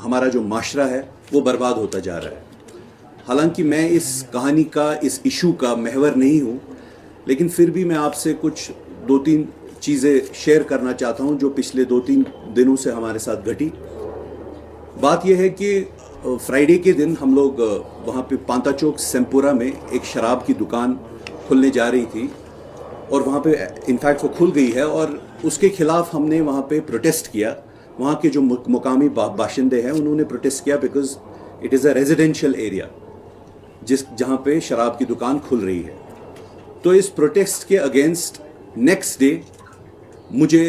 हमारा जो माशरा है वो बर्बाद होता जा रहा है। हालांकि मैं इस कहानी का, इस इशू का महवर नहीं हूँ, लेकिन फिर भी मैं आपसे कुछ 2-3 चीज़ें शेयर करना चाहता हूँ जो पिछले 2-3 दिनों से हमारे साथ घटी। बात यह है कि फ्राइडे के दिन हम लोग वहाँ पे पांता चौक सेम्पुरा में एक शराब की दुकान खुलने जा रही थी और वहाँ पे इनफैक्ट वो खुल गई है और उसके खिलाफ हमने वहाँ पे प्रोटेस्ट किया। वहाँ के जो मुकामी बाशिंदे हैं उन्होंने प्रोटेस्ट किया because it is a residential area जहाँ पे शराब की दुकान खुल रही है। तो इस प्रोटेस्ट के अगेंस्ट नेक्स्ट डे मुझे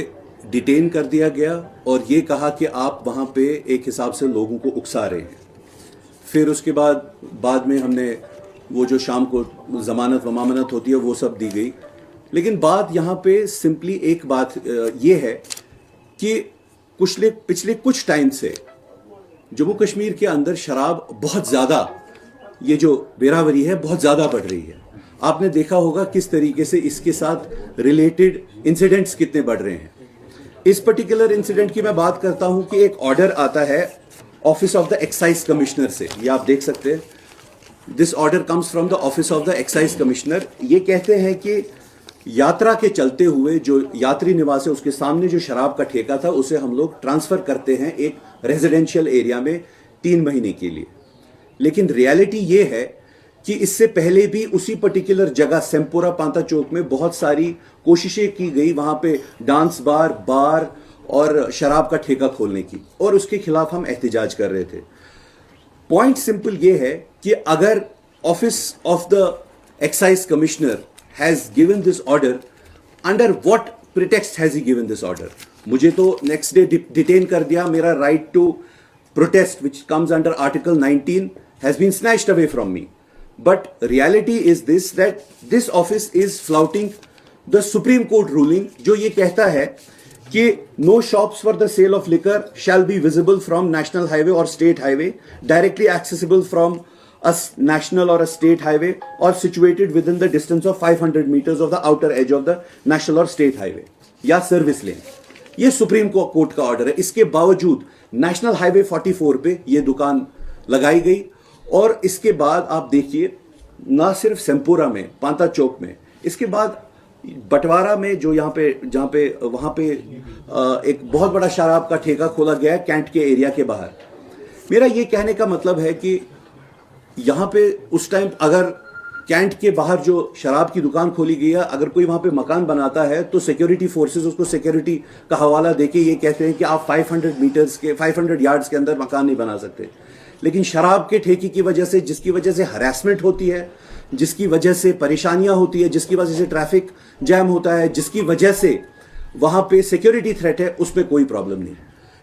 डिटेन कर दिया गया और ये कहा कि आप वहाँ पे एक हिसाब से लोगों को उकसा रहे हैं। फिर उसके बाद में हमने वो जो शाम को ज़मानत वमानत होती है वो सब दी गई। लेकिन बात यहाँ पे सिंपली एक बात ये है कि पिछले कुछ टाइम से जम्मू कश्मीर के अंदर शराब बहुत ज़्यादा, ये जो बेरावरी है बहुत ज़्यादा बढ़ रही है। आपने देखा होगा किस तरीके से इसके साथ रिलेटेड इंसिडेंट्स कितने बढ़ रहे हैं। इस पर्टिकुलर इंसिडेंट की मैं बात करता हूं कि एक ऑर्डर आता है office of the excise commissioner से, ये आप देख सकते हैं। This order comes from the office of the excise commissioner. ये कहते हैं कि यात्रा के चलते हुए जो यात्री निवास है उसके सामने जो शराब का ठेका था उसे हम लोग ट्रांसफर करते हैं एक रेजिडेंशियल एरिया में 3 महीने के लिए। लेकिन रियलिटी ये है कि इससे पहले भी उसी पर्टिकुलर जगह सेम्पुरा पांता चौक में बहुत सारी कोशिशें की गई वहां पे डांस बार और शराब का ठेका खोलने की, और उसके खिलाफ हम एहतजाज कर रहे थे। पॉइंट सिंपल ये है कि अगर office of the excise commissioner has given this order, under what pretext has he given this order? मुझे तो नेक्स्ट डे डिटेन कर दिया। मेरा right to protest which comes under article 19 has been snatched away from me. But reality is this, that this office is flouting the Supreme Court ruling जो ये कहता है कि no shops for the sale of liquor shall be visible from national highway or state highway, directly accessible from a national or a state highway or situated within the distance of 500 meters of the outer edge of the national or state highway या service lane. ये supreme court का order है। इसके बावजूद national highway 44 पे ये दुकान लगाई गई। और इसके बाद आप देखिए, ना सिर्फ सेम्पुरा में, पांता चौक में, इसके बाद बटवारा में जो जहाँ पे वहाँ पे एक बहुत बड़ा शराब का ठेका खोला गया है कैंट के एरिया के बाहर। मेरा ये कहने का मतलब है कि यहाँ पे उस टाइम अगर कैंट के बाहर जो शराब की दुकान खोली गई है, अगर कोई वहाँ पे मकान बनाता है तो सिक्योरिटी फोर्सेस उसको सिक्योरिटी का हवाला देके ये कहते हैं कि आप 500 यार्ड्स के अंदर मकान नहीं बना सकते। लेकिन शराब के ठेके की वजह से, जिसकी वजह से हरासमेंट होती है, जिसकी वजह से परेशानियां होती है, जिसकी वजह से ट्रैफिक जैम होता है, जिसकी वजह से वहां पे सिक्योरिटी थ्रेट है, उसमें कोई प्रॉब्लम नहीं।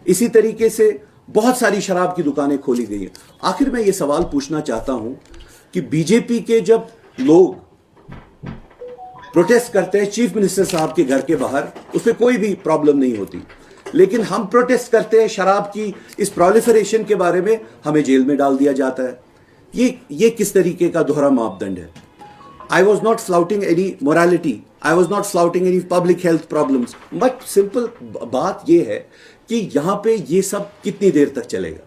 इसी तरीके से बहुत सारी शराब की दुकानें खोली गई हैं। आखिर मैं ये सवाल पूछना चाहता हूं कि बीजेपी के जब लोग प्रोटेस्ट करते हैं चीफ मिनिस्टर साहब के घर के बाहर, उसमें कोई भी प्रॉब्लम नहीं होती, लेकिन हम प्रोटेस्ट करते हैं शराब की इस प्रोलिफरेशन के बारे में, हमें जेल में डाल दिया जाता है। ये किस तरीके का दोहरा मापदंड है? I was not flouting any morality, I was not flouting any public health problems, but simple बात यह है कि यहां पे ये सब कितनी देर तक चलेगा?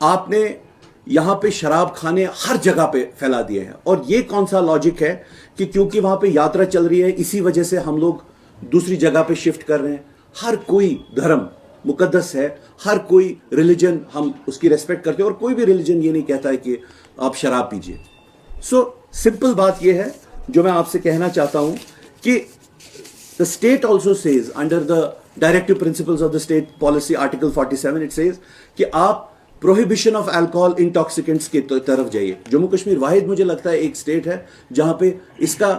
आपने यहां पे शराब खाने हर जगह पे फैला दिए हैं, और ये कौन सा लॉजिक है कि क्योंकि वहां पे यात्रा चल रही है इसी वजह से हम लोग दूसरी जगह पे शिफ्ट कर रहे हैं? हर कोई धर्म मुकद्दस है, हर कोई रिलीजन हम उसकी रेस्पेक्ट करते हैं, और कोई भी रिलीजन ये नहीं कहता है कि आप शराब पीजिए। सो सिंपल बात ये है जो मैं आपसे कहना चाहता हूं कि the state also says under the directive principles of the state policy article 47 it says कि आप प्रोहिबिशन ऑफ अल्कोहल इंटॉक्सिकेंट्स की तरफ जाइए। जम्मू कश्मीर वाहिद मुझे लगता है एक स्टेट है जहां पे इसका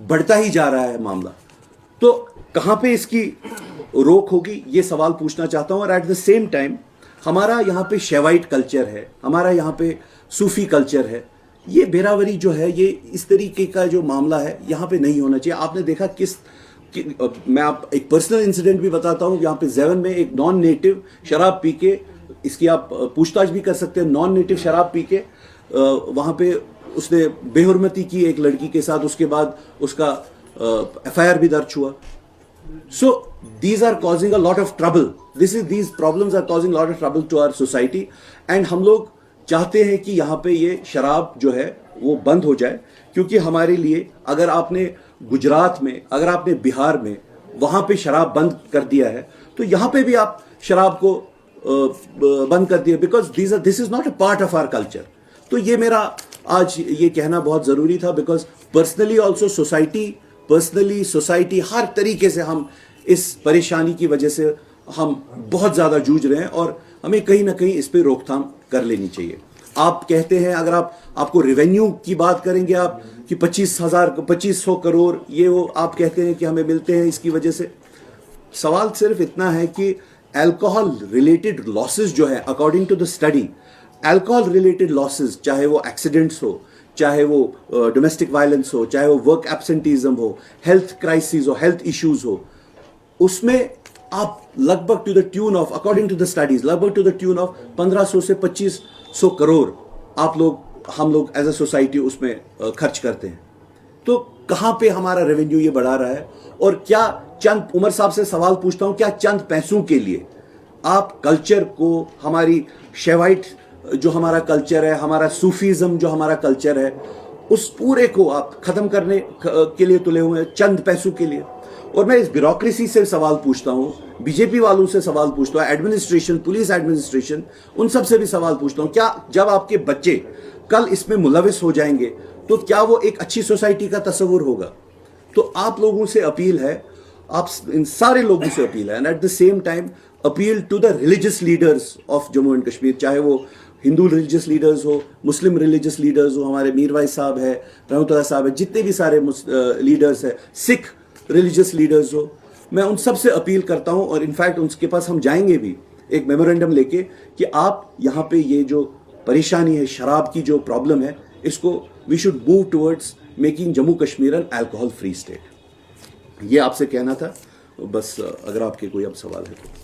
बढ़ता ही जा रहा है मामला। तो कहां पे इसकी रोक होगी, ये सवाल पूछना चाहता हूं। और एट द सेम टाइम हमारा यहाँ पे शेवाइट कल्चर है, हमारा यहाँ पे सूफी कल्चर है। ये बेरावरी जो है, ये इस तरीके का जो मामला है यहाँ पे नहीं होना चाहिए। आपने देखा मैं आप एक पर्सनल इंसिडेंट भी बताता हूँ। यहाँ पे जेवन में एक नॉन नेटिव शराब पी के, इसकी आप पूछताछ भी कर सकते हैं, नॉन नेटिव शराब पी के वहाँ पे उसने बेहुरमती की एक लड़की के साथ, उसके बाद उसका FIR भी दर्ज हुआ। सो these are causing a lot of trouble. These problems are causing a lot of trouble to our society. And हम लोग चाहते हैं कि यहाँ पे ये शराब जो है वो बंद हो जाए, क्योंकि हमारे लिए अगर आपने गुजरात में, अगर आपने बिहार में वहाँ पे शराब बंद कर दिया है, तो यहाँ पे भी आप शराब को बंद कर दिया, because this is not a part of our culture. तो ये मेरा आज ये कहना बहुत ज़रूरी था, बिकॉज पर्सनली ऑल्सो सोसाइटी हर तरीके से हम इस परेशानी की वजह से हम बहुत ज़्यादा जूझ रहे हैं और हमें कहीं ना कहीं इस पर रोकथाम कर लेनी चाहिए. आप कहते हैं, अगर आपको रेवेन्यू की बात करेंगे आप कि 2500 करोड़ ये वो आप कहते हैं कि हमें मिलते हैं इसकी वजह से. सवाल सिर्फ इतना है कि अल्कोहल रिलेटेड लॉसेस जो है, according to the study, alcohol related losses, चाहे वो एक्सीडेंट्स हो, चाहे वो डोमेस्टिक वायलेंस हो, चाहे वो वर्क एब्सेंटीज्म हो, हेल्थ क्राइसिस हो, हेल्थ इश्यूज हो, उसमें आप लगभग to the tune of, according to the studies, लगभग टू द ट्यून ऑफ 1500 से 2500 करोड़ हम लोग एज अ सोसाइटी उसमें खर्च करते हैं. तो कहां पे हमारा रेवेन्यू ये बढ़ा रहा है? और क्या चंद, उमर साहब से सवाल पूछता हूं, क्या चंद पैसों के लिए आप कल्चर को, हमारी शेवाइट जो हमारा कल्चर है, हमारा सूफीज्म जो हमारा कल्चर है, उस पूरे को आप खत्म करने के लिए तुले हुए हैं चंद पैसों के लिए? और मैं इस ब्यूरोक्रेसी से सवाल पूछता हूं, बीजेपी वालों से सवाल पूछता हूं, एडमिनिस्ट्रेशन, पुलिस एडमिनिस्ट्रेशन, उन सब से भी सवाल पूछता हूं, क्या जब आपके बच्चे कल इसमें मुलविस हो जाएंगे तो क्या वो एक अच्छी सोसाइटी का तस्वुर होगा? तो आप लोगों से अपील है, आप इन सारे लोगों से अपील है, and at the same time appeal to the religious leaders of Jammu and Kashmir, चाहे वो हिंदू रिलीजियस लीडर्स हो, मुस्लिम रिलीजियस लीडर्स हो, हमारे मीरवाइज साहब है, रहमतुल्लाह साहब है, जितने भी सारे लीडर्स है, सिख रिलीजियस लीडर्स हो, मैं उन सब से अपील करता हूं. और इनफैक्ट उनके पास हम जाएंगे भी एक मेमोरेंडम लेके कि आप यहाँ पे ये जो परेशानी है, शराब की जो प्रॉब्लम है, इसको we should move towards making Jammu Kashmir an alcohol free state. ये आपसे कहना था. बस अगर आपके कोई अब सवाल है तो.